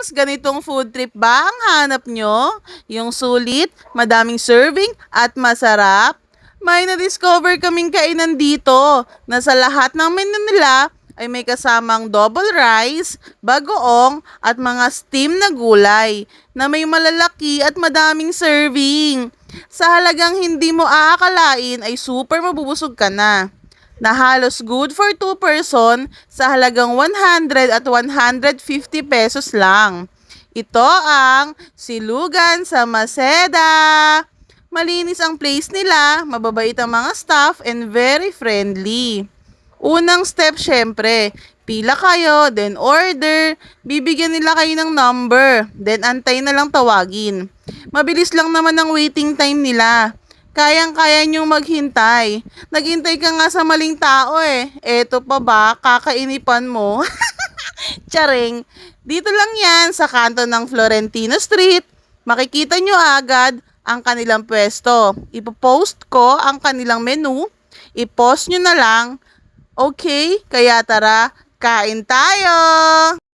Loves, ganitong food trip ba ang hanap nyo? Yung sulit, madaming serving at masarap? May na-discover kaming kainan dito na sa lahat ng menu nila ay may kasamang double rice, bagoong at mga steam na gulay na may malalaki at madaming serving. Sa halagang hindi mo aakalain ay super mabubusog ka na halos good for 2 person sa halagang 100 at 150 pesos lang. Ito ang Silugan sa Maceda. Malinis ang place nila, mababait ang mga staff and very friendly. Unang step syempre, pila kayo, then order, bibigyan nila kayo ng number, then antay na lang tawagin. Mabilis lang naman ang waiting time nila. Kayang-kaya niyong maghintay. Naghintay ka nga sa maling tao eh. Eto pa ba, kakainipan mo? Charing. Dito lang yan sa kanto ng Florentino Street. Makikita nyo agad ang kanilang pwesto. Ipopost ko ang kanilang menu. I-post nyo na lang. Okay, kaya tara, kain tayo!